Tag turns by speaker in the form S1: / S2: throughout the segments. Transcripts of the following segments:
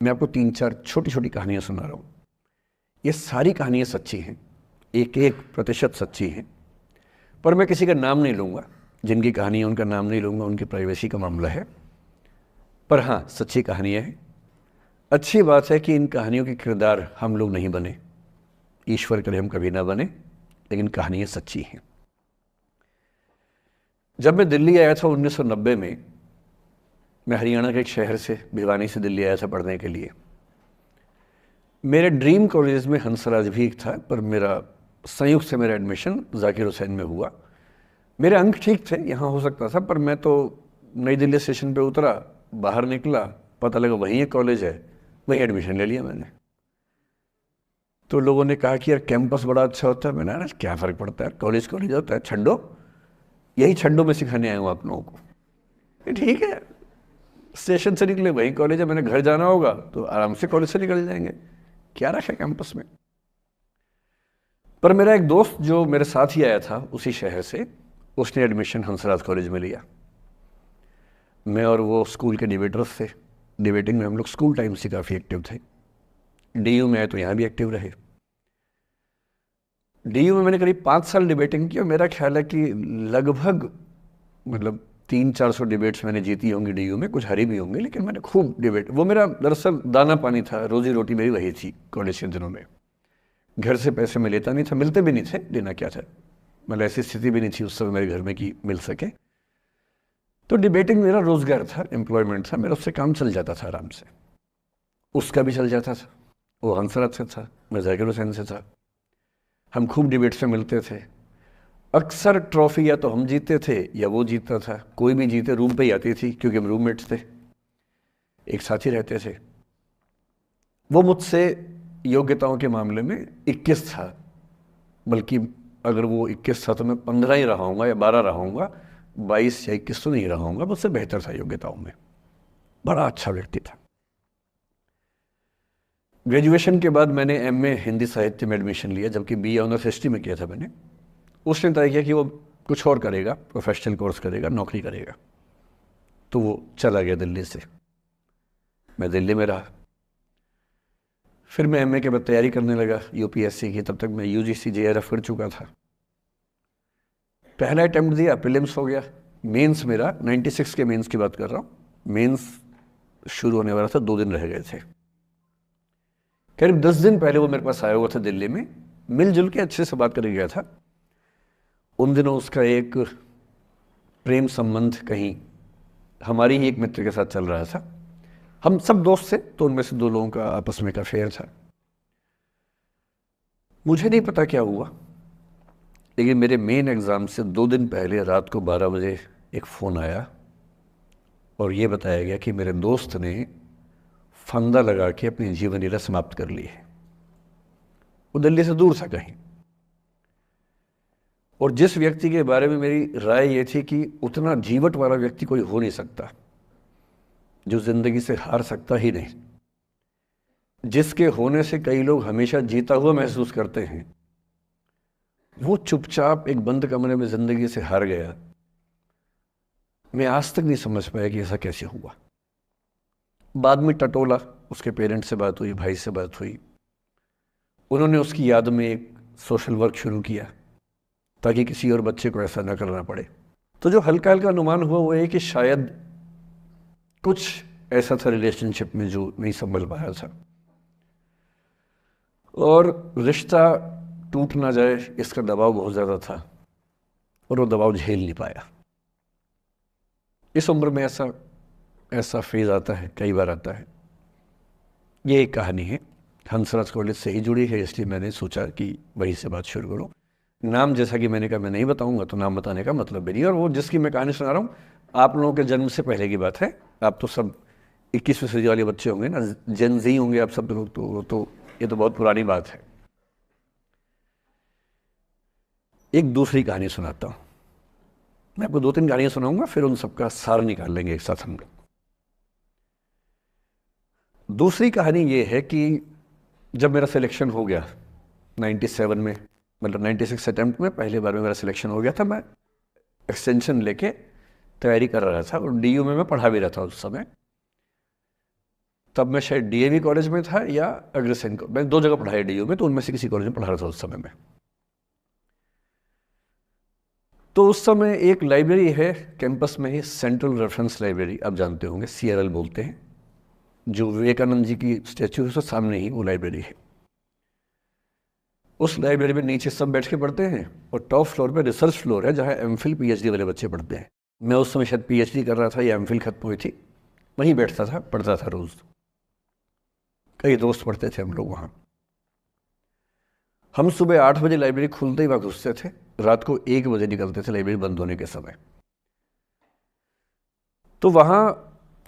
S1: मैं आपको 3-4 छोटी छोटी कहानियाँ सुना रहा हूँ। ये सारी कहानियाँ सच्ची हैं, एक एक प्रतिशत सच्ची हैं, पर मैं किसी का नाम नहीं लूँगा। जिनकी कहानी है उनका नाम नहीं लूँगा, उनकी प्राइवेसी का मामला है। पर हाँ, सच्ची कहानियाँ हैं। अच्छी बात है कि इन कहानियों के किरदार हम लोग नहीं बने, ईश्वर करे हम कभी ना बने, लेकिन कहानियाँ सच्ची हैं। जब मैं दिल्ली आया था 1990 में, मैं हरियाणा के एक शहर से, भिवानी से दिल्ली आया था पढ़ने के लिए। मेरे ड्रीम कॉलेज में हंसराज भी एक था, पर मेरा संयुक्त से मेरा एडमिशन जाकिर हुसैन में हुआ। मेरे अंक ठीक थे, यहाँ हो सकता था, पर मैं तो नई दिल्ली स्टेशन पे उतरा, बाहर निकला, पता लगा वहीं एक कॉलेज है, वहीं एडमिशन ले लिया मैंने। तो लोगों ने कहा कि यार कैंपस बड़ा अच्छा होता है। मैंने कहा क्या फ़र्क पड़ता है, कॉलेज कॉलेज होता है, छंडो, यही छंडो में सिखाने आया हूँ आप लोगों को। ठीक है, स्टेशन से निकले वहीं कॉलेज है, मैंने घर जाना होगा तो आराम से कॉलेज से निकल जाएंगे, क्या रखा है कैंपस में। पर मेरा एक दोस्त जो मेरे साथ ही आया था उसी शहर से, उसने एडमिशन हंसराज कॉलेज में लिया। मैं और वो स्कूल के डिबेटर्स थे। डिबेटिंग में हम लोग स्कूल टाइम से काफ़ी एक्टिव थे। डीयू में आए तो यहाँ भी एक्टिव रहे। डीयू में मैंने करीब 5 साल डिबेटिंग की और मेरा ख्याल है कि लगभग 300-400 डिबेट्स मैंने जीती होंगी डीयू में, कुछ हरी भी होंगी, लेकिन मैंने खूब डिबेट, वो मेरा दरअसल दाना पानी था, रोजी रोटी मेरी वही थी कॉलेज के दिनों में। घर से पैसे मैं लेता नहीं था, मिलते भी नहीं थे, देना क्या था, ऐसी स्थिति भी नहीं थी उस समय मेरे घर में कि मिल सके। तो डिबेटिंग मेरा रोजगार था, एम्प्लॉयमेंट था मेरा, उससे काम चल जाता था आराम से। उसका भी चल जाता था, वो हंसराज से था, मैं जाकिर हुसैन से था। हम खूब डिबेट्स में मिलते थे। अक्सर ट्रॉफी या तो हम जीते थे या वो जीतता था, कोई भी जीते रूम पे ही आती थी, क्योंकि हम रूममेट्स थे, एक साथ ही रहते थे। वो मुझसे योग्यताओं के मामले में 21 था, बल्कि अगर वो 21 था तो मैं 15 ही रहा हूँगा या 12 रहा हूँगा, 22 या 21 तो नहीं रहा हूँगा, मुझसे बेहतर था योग्यताओं में। बड़ा अच्छा व्यक्ति था। ग्रेजुएशन के बाद मैंने एमए हिंदी साहित्य में एडमिशन लिया, जबकि बीए ऑनर्स हिस्ट्री में किया था मैंने। उसने तय किया कि वो कुछ और करेगा, प्रोफेशनल कोर्स करेगा, नौकरी करेगा, तो वो चला गया दिल्ली से। मैं दिल्ली में रहा। फिर मैं एमए के बाद तैयारी करने लगा यूपीएससी की। तब तक मैं यूजीसी जेआरएफ कर चुका था। पहला अटेम्प्ट दिया, प्रीलिम्स हो गया। मेंस मेरा 96 के मेंस की बात कर रहा हूँ, मेंस शुरू होने वाला था, 2 दिन रह गए थे। करीब 10 दिन पहले वो मेरे पास आया हुआ था दिल्ली में, मिलजुल के अच्छे से बात करके गया था। उन दिनों उसका एक प्रेम संबंध कहीं हमारी ही एक मित्र के साथ चल रहा था। हम सब दोस्त थे, तो उनमें से 2 लोगों का आपस में का अफेयर था। मुझे नहीं पता क्या हुआ, लेकिन मेरे मेन एग्ज़ाम से 2 दिन पहले रात को 12 बजे एक फ़ोन आया और ये बताया गया कि मेरे दोस्त ने फंदा लगा के अपनी जीवन लीला समाप्त कर ली है। वो दिल्ली से दूर था कहीं, और जिस व्यक्ति के बारे में मेरी राय ये थी कि उतना जीवट वाला व्यक्ति कोई हो नहीं सकता, जो ज़िंदगी से हार सकता ही नहीं, जिसके होने से कई लोग हमेशा जीता हुआ महसूस करते हैं, वो चुपचाप एक बंद कमरे में ज़िंदगी से हार गया। मैं आज तक नहीं समझ पाया कि ऐसा कैसे हुआ। बाद में टटोला, उसके पेरेंट्स से बात हुई, भाई से बात हुई। उन्होंने उसकी याद में एक सोशल वर्क शुरू किया ताकि किसी और बच्चे को ऐसा न करना पड़े। तो जो हल्का हल्का अनुमान हुआ वो ये कि शायद कुछ ऐसा था रिलेशनशिप में जो नहीं संभल पाया था, और रिश्ता टूट ना जाए इसका दबाव बहुत ज़्यादा था, और वो दबाव झेल नहीं पाया। इस उम्र में ऐसा फेज़ आता है, कई बार आता है। ये एक कहानी है, हंसराज कॉलेज से ही जुड़ी है, इसलिए मैंने सोचा कि वहीं से बात शुरू करूँ। नाम जैसा कि मैंने कहा मैं नहीं बताऊंगा, तो नाम बताने का मतलब भी नहीं। और वो जिसकी मैं कहानी सुना रहा हूँ, आप लोगों के जन्म से पहले की बात है। आप तो सब 21वीं सदी वाले बच्चे होंगे ना, जेन ज़ी होंगे आप सब लोग, तो ये तो बहुत पुरानी बात है। एक दूसरी कहानी सुनाता हूँ। मैं आपको 2-3 कहानियाँ सुनाऊंगा, फिर उन सबका सार निकाल लेंगे एक साथ हम लोग। दूसरी कहानी ये है कि जब मेरा सिलेक्शन हो गया 97 में, 96 अटैम्प्ट में पहली बार में मेरा सिलेक्शन हो गया था, मैं एक्सटेंशन लेके तैयारी कर रहा था, और डीयू में मैं पढ़ा भी रहा था उस समय। तब मैं शायद डीएवी कॉलेज में था या अग्रसेन, मैं 2 जगह पढ़ाया डीयू में, तो उनमें से किसी कॉलेज में पढ़ा रहा था उस समय में। तो उस समय एक लाइब्रेरी है कैंपस में ही, सेंट्रल रेफरेंस लाइब्रेरी, आप जानते होंगे, CRL बोलते हैं, जो विवेकानंद जी की स्टैच्यू है उसके सामने ही वो लाइब्रेरी है। उस लाइब्रेरी में नीचे सब बैठ के पढ़ते हैं और टॉप फ्लोर पे रिसर्च फ्लोर है जहाँ MPhil PhD वाले बच्चे पढ़ते हैं। मैं उस समय शायद PhD कर रहा था या MPhil खत्म हुई थी, वहीं बैठता था, पढ़ता था रोज़। कई दोस्त पढ़ते थे हम लोग वहाँ। हम सुबह 8 बजे लाइब्रेरी खुलते ही वहाँ घुसते थे, रात को 1 बजे निकलते थे लाइब्रेरी बंद होने के समय। तो वहाँ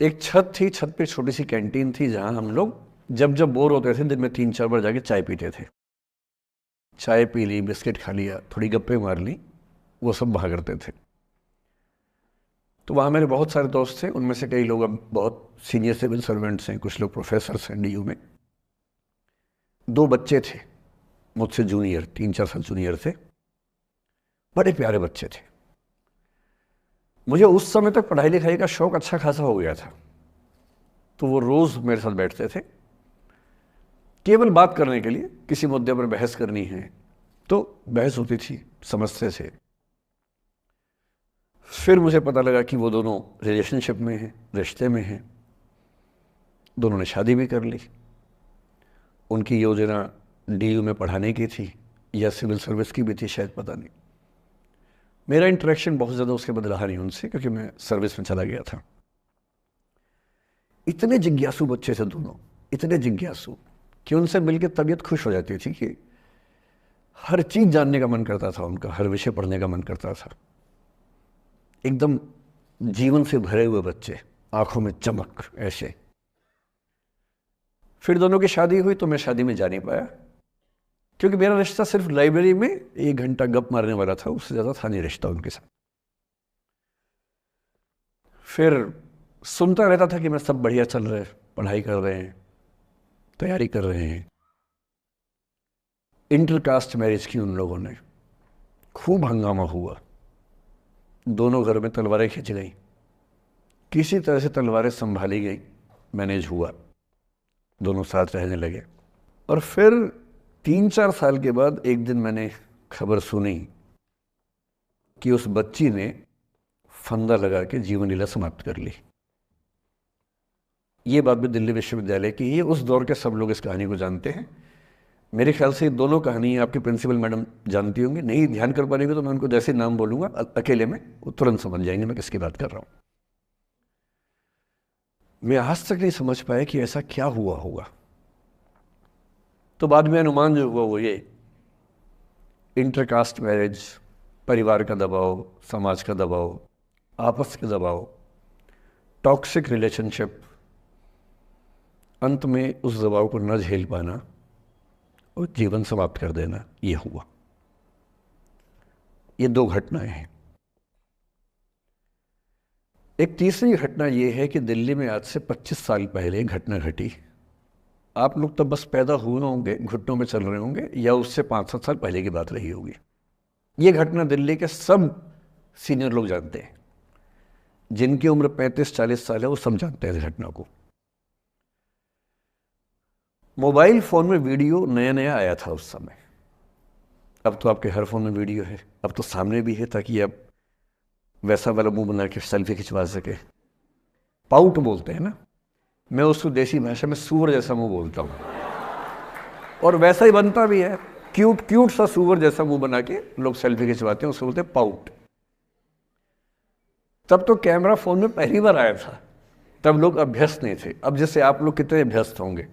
S1: एक छत थी, छत पे छोटी सी कैंटीन थी जहाँ हम लोग जब जब बोर होते थे दिन में 3-4 बार जाके चाय पीते थे। चाय पी ली, बिस्किट खा लिया, थोड़ी गप्पे मार ली, वो सब वहाँ करते थे। तो वहाँ मेरे बहुत सारे दोस्त थे, उनमें से कई लोग अब बहुत सीनियर सिविल सर्वेंट्स हैं, कुछ लोग प्रोफेसर्स हैं डीयू में। 2 बच्चे थे मुझसे जूनियर, 3-4 साल जूनियर थे, बड़े प्यारे बच्चे थे। मुझे उस समय तक पढ़ाई लिखाई का शौक अच्छा खासा हो गया था, तो वो रोज़ मेरे साथ बैठते थे केवल बात करने के लिए, किसी मुद्दे पर बहस करनी है तो बहस होती थी, समझते थे। फिर मुझे पता लगा कि वो दोनों रिलेशनशिप में हैं, रिश्ते में हैं, दोनों ने शादी भी कर ली। उनकी योजना डीयू में पढ़ाने की थी या सिविल सर्विस की भी थी शायद, पता नहीं। मेरा इंटरेक्शन बहुत ज़्यादा उसके बाद रहा नहीं उनसे, क्योंकि मैं सर्विस में चला गया था। इतने जिज्ञासु बच्चे थे दोनों, इतने जिज्ञासु कि उनसे मिलकर तबीयत खुश हो जाती थी, कि हर चीज़ जानने का मन करता था उनका, हर विषय पढ़ने का मन करता था। एकदम जीवन से भरे हुए बच्चे, आंखों में चमक ऐसे। फिर दोनों की शादी हुई तो मैं शादी में जा नहीं पाया, क्योंकि मेरा रिश्ता सिर्फ लाइब्रेरी में 1 घंटा गप मारने वाला था, उससे ज़्यादा था नहीं रिश्ता उनके साथ। फिर सुनता रहता था कि मैं सब बढ़िया चल रहा है, पढ़ाई कर रहे हैं, तैयारी कर रहे हैं। इंटरकास्ट मैरिज की उन लोगों ने, खूब हंगामा हुआ, दोनों घर में तलवारें खिंच गई, किसी तरह से तलवारें संभाली गई, मैनेज हुआ, दोनों साथ रहने लगे। और फिर 3-4 साल के बाद एक दिन मैंने खबर सुनी कि उस बच्ची ने फंदा लगा के जीवन लीला समाप्त कर ली। ये बात भी दिल्ली विश्वविद्यालय की, ये उस दौर के सब लोग इस कहानी को जानते हैं। मेरे ख्याल से दोनों कहानी आपकी प्रिंसिपल मैडम जानती होंगी, नहीं ध्यान कर पाएंगे तो मैं उनको जैसे नाम बोलूँगा अकेले में वो तुरंत समझ जाएंगे मैं किसकी बात कर रहा हूँ। मैं आज तक नहीं समझ पाया कि ऐसा क्या हुआ होगा। तो बाद में अनुमान जो हुआ वो ये, इंटरकास्ट मैरिज, परिवार का दबाव, समाज का दबाव, आपस के दबाव, टॉक्सिक रिलेशनशिप, अंत में उस दबाव को न झेल पाना और जीवन समाप्त कर देना, ये हुआ। ये 2 घटनाएं हैं। एक तीसरी घटना ये है कि दिल्ली में आज से 25 साल पहले घटना घटी। आप लोग तब बस पैदा हुए होंगे, घुटनों में चल रहे होंगे, या उससे 5-7 साल पहले की बात रही होगी। ये घटना दिल्ली के सब सीनियर लोग जानते हैं, जिनकी उम्र 35-40 साल है वो सब जानते हैं इस घटना को। मोबाइल फ़ोन में वीडियो नया नया आया था उस समय, अब तो आपके हर फ़ोन में वीडियो है, अब तो सामने भी है, ताकि आप वैसा वाला मुंह बना के सेल्फी खिंचवा सके। पाउट बोलते हैं ना, मैं उसको देसी भाषा में सूअर जैसा मुंह बोलता हूँ, और वैसा ही बनता भी है, क्यूट क्यूट सा सूअर जैसा मुंह बना के लोग सेल्फी खिंचवाते हैं, उसको बोलते हैं पाउट। तब तो कैमरा फ़ोन में पहली बार आया था, तब लोग अभ्यस्त नहीं थे। अब जैसे आप लोग कितने अभ्यस्त होंगे,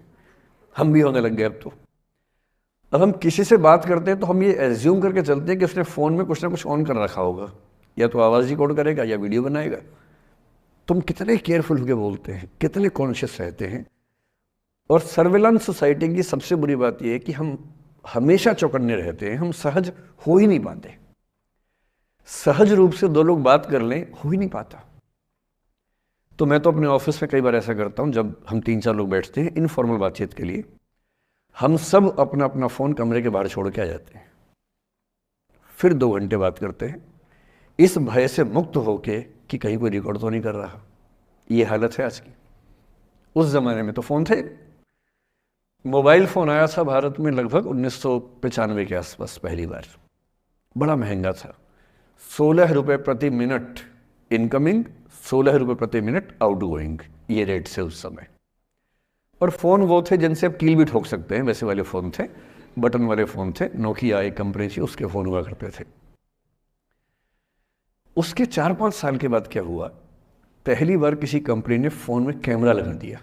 S1: हम भी होने लग गए अब तो। अब हम किसी से बात करते हैं तो हम ये एज्यूम करके चलते हैं कि उसने फ़ोन में कुछ ना कुछ ऑन कर रखा होगा, या तो आवाज़ रिकॉर्ड करेगा या वीडियो बनाएगा। तुम कितने केयरफुल होकर बोलते हैं, कितने कॉन्शियस रहते हैं। और सर्विलांस सोसाइटी की सबसे बुरी बात यह है कि हम हमेशा चौकन्ने रहते हैं, हम सहज हो ही नहीं पाते। सहज रूप से 2 लोग बात कर लें, हो ही नहीं पाता। तो मैं तो अपने ऑफिस में कई बार ऐसा करता हूँ, जब हम 3-4 लोग बैठते हैं इनफॉर्मल बातचीत के लिए, हम सब अपना अपना फ़ोन कमरे के बाहर छोड़ के आ जाते हैं, फिर 2 घंटे बात करते हैं, इस भय से मुक्त होके कि कहीं कोई रिकॉर्ड तो नहीं कर रहा। ये हालत है आज की। उस ज़माने में तो फ़ोन थे। मोबाइल फ़ोन आया था भारत में लगभग 1995 के आसपास पहली बार। बड़ा महंगा था, 16 रुपये प्रति मिनट इनकमिंग, 16 रुपये प्रति मिनट आउटगोइंग, ये रेट से उस समय। और फ़ोन वो थे जिनसे आप कील भी ठोक सकते हैं, वैसे वाले फ़ोन थे, बटन वाले फ़ोन थे। नोकिया एक कंपनी थी, उसके फ़ोन हुआ करते थे। उसके 4-5 साल के बाद क्या हुआ, पहली बार किसी कंपनी ने फ़ोन में कैमरा लगा दिया।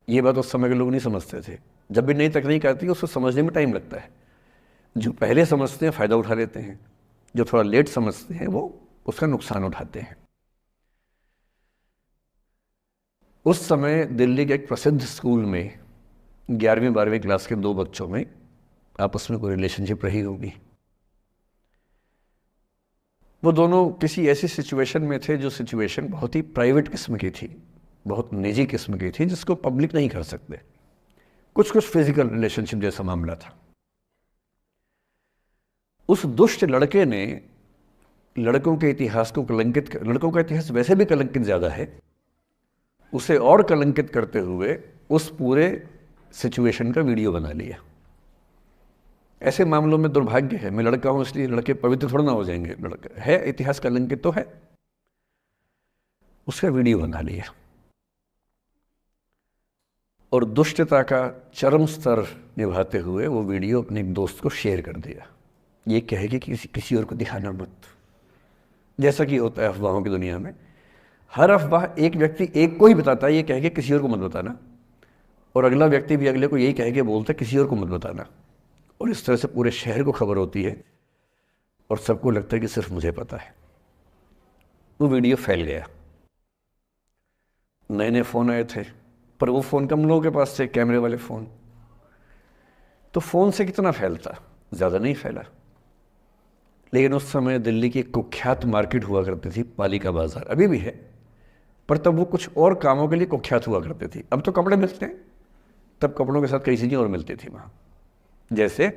S1: ये बात उस समय के लोग नहीं समझते थे। जब भी नई तकनीक आती है उसको समझने में टाइम लगता है। जो पहले समझते हैं फ़ायदा उठा लेते हैं, जो थोड़ा लेट समझते हैं वो उसका नुकसान उठाते हैं। उस समय दिल्ली के एक प्रसिद्ध स्कूल में 11वीं-12वीं क्लास के 2 बच्चों में आपस में कोई रिलेशनशिप रही होगी। वो दोनों किसी ऐसी सिचुएशन में थे जो सिचुएशन बहुत ही प्राइवेट किस्म की थी, बहुत निजी किस्म की थी, जिसको पब्लिक नहीं कर सकते। कुछ फिजिकल रिलेशनशिप जैसा मामला था। उस दुष्ट लड़के ने लड़कों के इतिहास को कलंकित, लड़कों का इतिहास वैसे भी कलंकित ज़्यादा है, उसे और कलंकित करते हुए उस पूरे सिचुएशन का वीडियो बना लिया। ऐसे मामलों में दुर्भाग्य है, मैं लड़का हूं इसलिए लड़के पवित्र थोड़ा ना हो जाएंगे, लड़का है इतिहास कलंकित तो है, उसका वीडियो बना लिया और दुष्टता का चरम स्तर निभाते हुए वो वीडियो अपने एक दोस्त को शेयर कर दिया। ये कहे कि किसी और को दिखाना मत, जैसा कि होता है अफवाहों की दुनिया में। हर अफवाह एक व्यक्ति एक को ही बताता है, ये कह के किसी और को मत बताना, और अगला व्यक्ति भी अगले को यही कह के बोलता है किसी और को मत बताना, और इस तरह से पूरे शहर को खबर होती है और सबको लगता है कि सिर्फ मुझे पता है। वो वीडियो फैल गया। नए नए फ़ोन आए थे, पर वो फ़ोन कम लोगों के पास थे, कैमरे वाले फ़ोन। तो फ़ोन से कितना फैलता, ज़्यादा नहीं फैला। लेकिन उस समय दिल्ली की एक कुख्यात मार्केट हुआ करती थी, पालिका बाज़ार, अभी भी है, पर तब वो कुछ और कामों के लिए कुख्यात हुआ करती थी। अब तो कपड़े मिलते हैं, तब कपड़ों के साथ कई चीज़ें और मिलती थी वहाँ। जैसे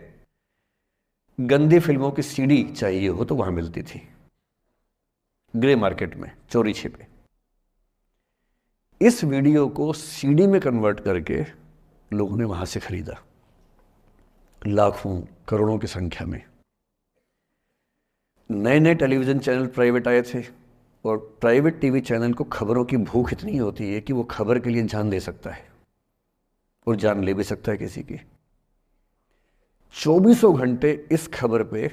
S1: गंदी फिल्मों की सीडी चाहिए हो तो वहाँ मिलती थी, ग्रे मार्केट में, चोरी छिपे। इस वीडियो को सीडी में कन्वर्ट करके लोगों ने वहाँ से खरीदा, लाखों करोड़ों की संख्या में। नए नए टेलीविज़न चैनल प्राइवेट आए थे, और प्राइवेट टीवी चैनल को खबरों की भूख इतनी होती है कि वो खबर के लिए जान दे सकता है और जान ले भी सकता है किसी की। 24 घंटे इस खबर पे,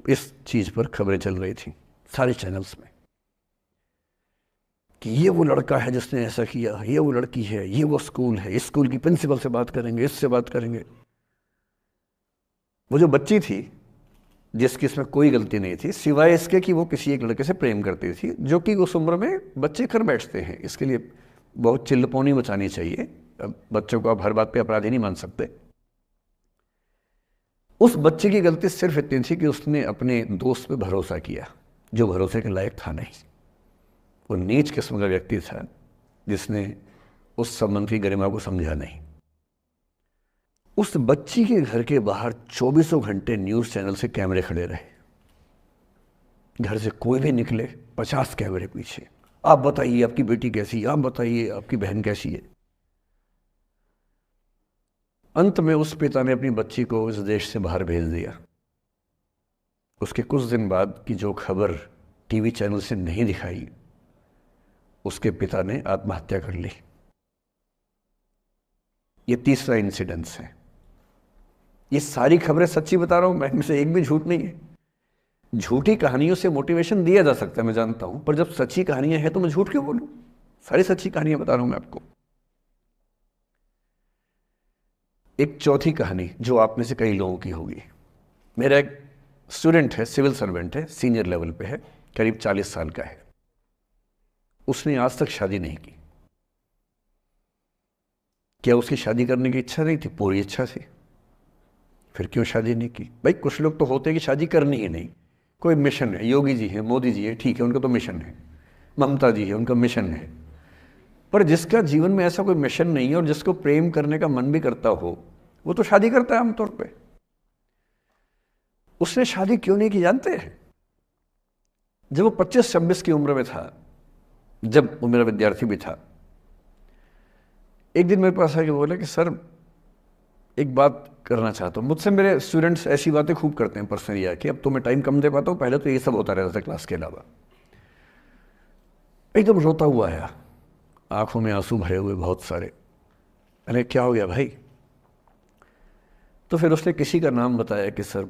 S1: इस चीज़ पर खबरें चल रही थी सारे चैनल्स में कि ये वो लड़का है जिसने ऐसा किया, ये वो लड़की है, ये वो स्कूल है, इस स्कूल की प्रिंसिपल से बात करेंगे, इससे बात करेंगे। वो जो बच्ची थी जिसकी इसमें कोई गलती नहीं थी, सिवाय इसके कि वो किसी एक लड़के से प्रेम करती थी, जो कि उस उम्र में बच्चे कर बैठते हैं। इसके लिए बहुत चिल्लपौनी मचानी चाहिए। बच्चों को आप हर बात पे अपराधी नहीं मान सकते। उस बच्चे की गलती सिर्फ इतनी थी कि उसने अपने दोस्त पे भरोसा किया, जो भरोसे के लायक था नहीं। वो नीच किस्म का व्यक्ति था जिसने उस संबंध की गरिमा को समझा नहीं। उस बच्ची के घर के बाहर 24 घंटे न्यूज़ चैनल से कैमरे खड़े रहे। घर से कोई भी निकले 50 कैमरे पीछे, आप बताइए आपकी बेटी कैसी है, आप बताइए आपकी बहन कैसी है। अंत में उस पिता ने अपनी बच्ची को इस देश से बाहर भेज दिया। उसके कुछ दिन बाद की जो खबर टीवी चैनल से नहीं दिखाई, उसके पिता ने आत्महत्या कर ली। ये तीसरा इंसिडेंस है। ये सारी खबरें सच्ची बता रहा हूं मैं, इनमें से एक भी झूठ नहीं है। झूठी कहानियों से मोटिवेशन दिया जा सकता है, मैं जानता हूं, पर जब सच्ची कहानियां हैं तो मैं झूठ क्यों बोलूं? सारी सच्ची कहानियां बता रहा हूं मैं आपको। एक चौथी कहानी जो आप में से कई लोगों की होगी। मेरा एक स्टूडेंट है, सिविल सर्वेंट है, सीनियर लेवल पे है, करीब 40 साल का है। उसने आज तक शादी नहीं की। क्या उसकी शादी करने की इच्छा नहीं थी? पूरी इच्छा थी। फिर क्यों शादी नहीं की? भाई कुछ लोग तो होते हैं कि शादी करनी ही नहीं, कोई मिशन है, योगी जी हैं, मोदी जी हैं, ठीक है, उनका तो मिशन है, ममता जी है, उनका मिशन है। पर जिसका जीवन में ऐसा कोई मिशन नहीं है और जिसको प्रेम करने का मन भी करता हो, वो तो शादी करता है आमतौर पे। उसने शादी क्यों नहीं की जानते हैं? जब वो 25-26 की उम्र में था, जब वो मेरा विद्यार्थी भी था, एक दिन मेरे पास आके बोला कि सर एक बात करना चाहता हूँ। मुझसे मेरे स्टूडेंट्स ऐसी बातें खूब करते हैं पर्सनली आके, अब तो मैं टाइम कम दे पाता हूँ, पहले तो ये सब होता रहता था क्लास के अलावा। एकदम रोता हुआ आया, आंखों में आंसू भरे हुए बहुत सारे। अरे क्या हो गया भाई? तो फिर उसने किसी का नाम बताया कि सर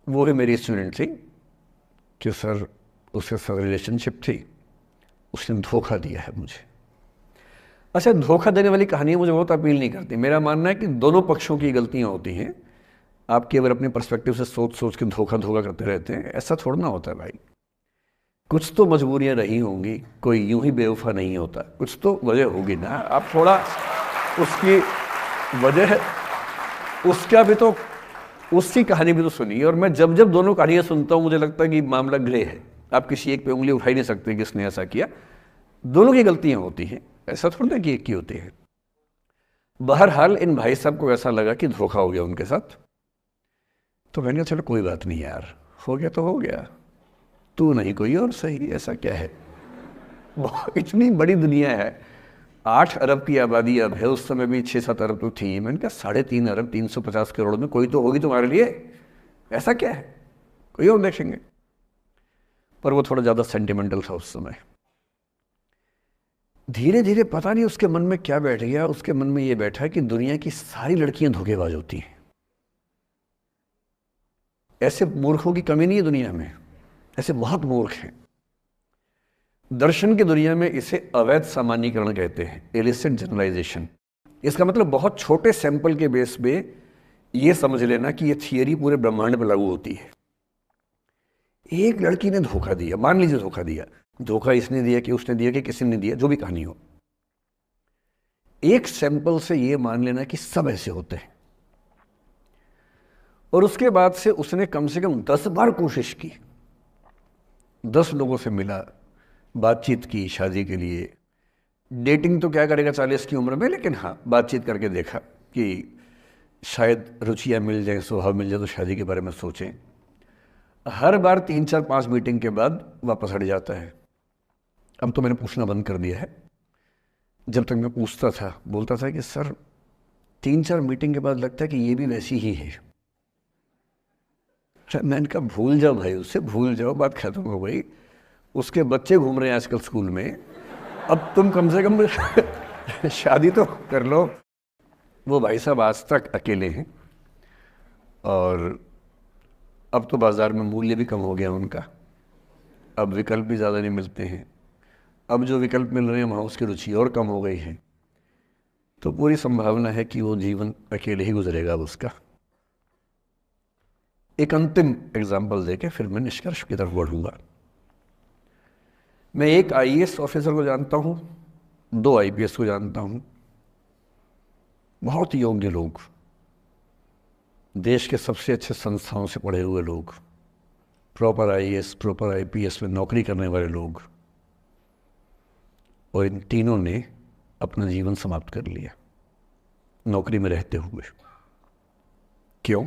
S1: वो है मेरी स्टूडेंट थी, कि सर उसके साथ रिलेशनशिप थी, उसने धोखा दिया है मुझे। अच्छा, धोखा देने वाली कहानियाँ मुझे बहुत अपील नहीं करती। मेरा मानना है कि दोनों पक्षों की गलतियाँ होती हैं। आप केवल अपने पर्सपेक्टिव से सोच सोच के धोखा करते रहते हैं, ऐसा थोड़ा ना होता है भाई। कुछ तो मजबूरियाँ रही होंगी, कोई यूं ही बेवफा नहीं होता, कुछ तो वजह होगी ना। आप थोड़ा उसकी वजह, उसका भी तो, उसकी कहानी भी तो सुनिए। और मैं जब जब दोनों कहानियाँ सुनता हूँ मुझे लगता है कि मामला ग्रे है। आप किसी एक पे उंगली उठा ही नहीं सकते कि इसने ऐसा किया। दोनों की गलतियाँ होती हैं, ऐसा थोड़ा ना कि एक की होती है। बहरहाल इन भाई साहब को ऐसा लगा कि धोखा हो गया उनके साथ। तो मैंने कहा चलो कोई बात नहीं यार, हो गया तो हो गया, तू नहीं कोई और सही, ऐसा क्या है। इतनी बड़ी दुनिया है, 8 अरब की आबादी अब है, उस समय भी 6-7 अरब तो थी। मैंने कहा 3.5 अरब 350 करोड़ में कोई तो होगी तुम्हारे लिए, ऐसा क्या है, कोई और देखेंगे। पर वो थोड़ा ज़्यादा सेंटिमेंटल था उस समय। धीरे धीरे पता नहीं उसके मन में क्या बैठ गया, उसके मन में ये बैठा कि दुनिया की सारी लड़कियां धोखेबाज होती हैं। ऐसे मूर्खों की कमी नहीं है दुनिया में, ऐसे बहुत मूर्ख हैं। दर्शन की दुनिया में इसे अवैध सामान्यीकरण कहते हैं, इलिसिट जनरलाइजेशन। इसका मतलब बहुत छोटे सैंपल के बेस पे ये समझ लेना कि ये थियरी पूरे ब्रह्मांड पर लागू होती है। एक लड़की ने धोखा दिया, मान लीजिए धोखा दिया, धोखा इसने दिया कि उसने दिया कि किसी ने दिया, जो भी कहानी हो, एक सैंपल से ये मान लेना कि सब ऐसे होते हैं। और उसके बाद से उसने कम से कम 10 बार कोशिश की, 10 लोगों से मिला, बातचीत की शादी के लिए। डेटिंग तो क्या करेगा 40 की उम्र में, लेकिन हाँ बातचीत करके देखा कि शायद रुचियाँ मिल जाएं, स्वभाव मिल जाए तो शादी के बारे में सोचें। हर बार 3-4-5 मीटिंग के बाद वापस हट जाता है। अब तो मैंने पूछना बंद कर दिया है। जब तक मैं पूछता था बोलता था कि सर 3-4 मीटिंग के बाद लगता है कि ये भी वैसी ही है। मैंने कहा भूल जाओ भाई, उससे भूल जाओ, बात खत्म हो गई। उसके बच्चे घूम रहे हैं आजकल स्कूल में, अब तुम कम से कम शादी तो कर लो। वो भाई साहब आज तक अकेले हैं, और अब तो बाज़ार में मूल्य भी कम हो गया उनका, अब विकल्प भी ज़्यादा नहीं मिलते हैं। अब जो विकल्प मिल रहे हैं वहाँ उसकी रुचि और कम हो गई है। तो पूरी संभावना है कि वो जीवन अकेले ही गुजरेगा अब उसका। एक अंतिम एग्जाम्पल देके फिर मैं निष्कर्ष की तरफ बढ़ूंगा। मैं एक आईएएस ऑफिसर को जानता हूँ, 2 आईपीएस को जानता हूँ, बहुत योग्य लोग, देश के सबसे अच्छे संस्थाओं से पढ़े हुए लोग, प्रॉपर आईएएस प्रॉपर आईपीएस में नौकरी करने वाले लोग, और इन तीनों ने अपना जीवन समाप्त कर लिया नौकरी में रहते हुए। क्यों?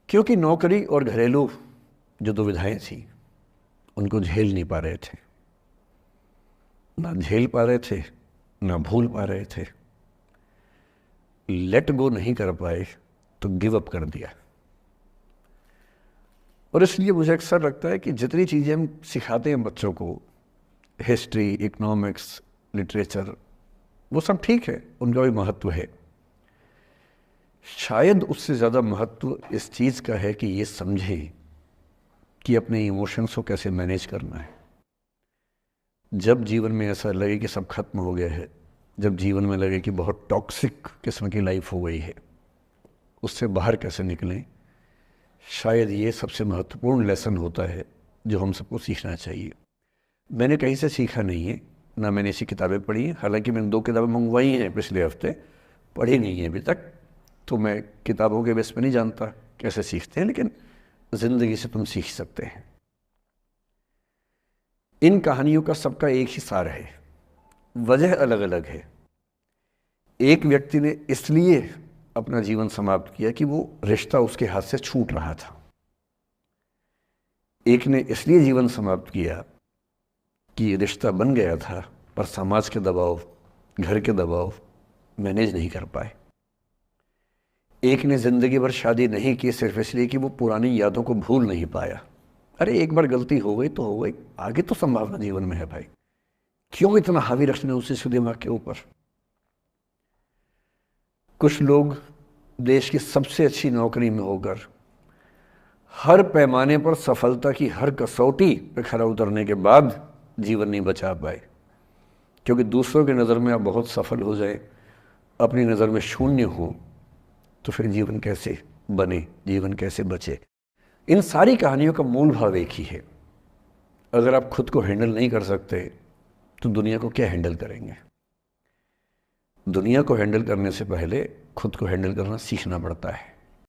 S1: क्योंकि नौकरी और घरेलू जो दुविधाएं थी उनको झेल नहीं पा रहे थे, ना झेल पा रहे थे ना भूल पा रहे थे। लेट गो नहीं कर पाए तो गिव अप कर दिया। और इसलिए मुझे अक्सर लगता है कि जितनी चीज़ें हम सिखाते हैं बच्चों को, हिस्ट्री, इकोनॉमिक्स, लिटरेचर, वो सब ठीक है, उनका भी महत्व है। शायद उससे ज़्यादा महत्व इस चीज़ का है कि ये समझें कि अपने इमोशंस को कैसे मैनेज करना है। जब जीवन में ऐसा लगे कि सब खत्म हो गया है, जब जीवन में लगे कि बहुत टॉक्सिक किस्म की लाइफ हो गई है, उससे बाहर कैसे निकलें, शायद ये सबसे महत्वपूर्ण लेसन होता है जो हम सबको सीखना चाहिए। मैंने कहीं से सीखा नहीं है, ना मैंने ऐसी किताबें पढ़ी हैं। हालांकि मैंने 2 किताबें मंगवाई हैं पिछले हफ्ते, पढ़ी नहीं है अभी तक, तो मैं किताबों के बेस पे नहीं जानता कैसे सीखते हैं, लेकिन ज़िंदगी से तुम सीख सकते हैं। इन कहानियों का सबका एक ही सार है, वजह अलग अलग है। एक व्यक्ति ने इसलिए अपना जीवन समाप्त किया कि वो रिश्ता उसके हाथ से छूट रहा था। एक ने इसलिए जीवन समाप्त किया कि ये रिश्ता बन गया था पर समाज के दबाव, घर के दबाव मैनेज नहीं कर पाए। एक ने ज़िंदगी भर शादी नहीं की सिर्फ इसलिए कि वो पुरानी यादों को भूल नहीं पाया। अरे एक बार गलती हो गई तो हो गई, आगे तो संभावना जीवन में है भाई, क्यों इतना हावी रखने उसी दिमाग के ऊपर। कुछ लोग देश की सबसे अच्छी नौकरी में होकर हर पैमाने पर सफलता की हर कसौटी पे खरा उतरने के बाद जीवन नहीं बचा पाए, क्योंकि दूसरों की नज़र में आप बहुत सफल हो जाए, अपनी नज़र में शून्य हो, तो फिर जीवन कैसे बने, जीवन कैसे बचे। इन सारी कहानियों का मूल भाव एक ही है, अगर आप खुद को हैंडल नहीं कर सकते तो दुनिया को क्या हैंडल करेंगे। दुनिया को हैंडल करने से पहले खुद को हैंडल करना सीखना पड़ता है।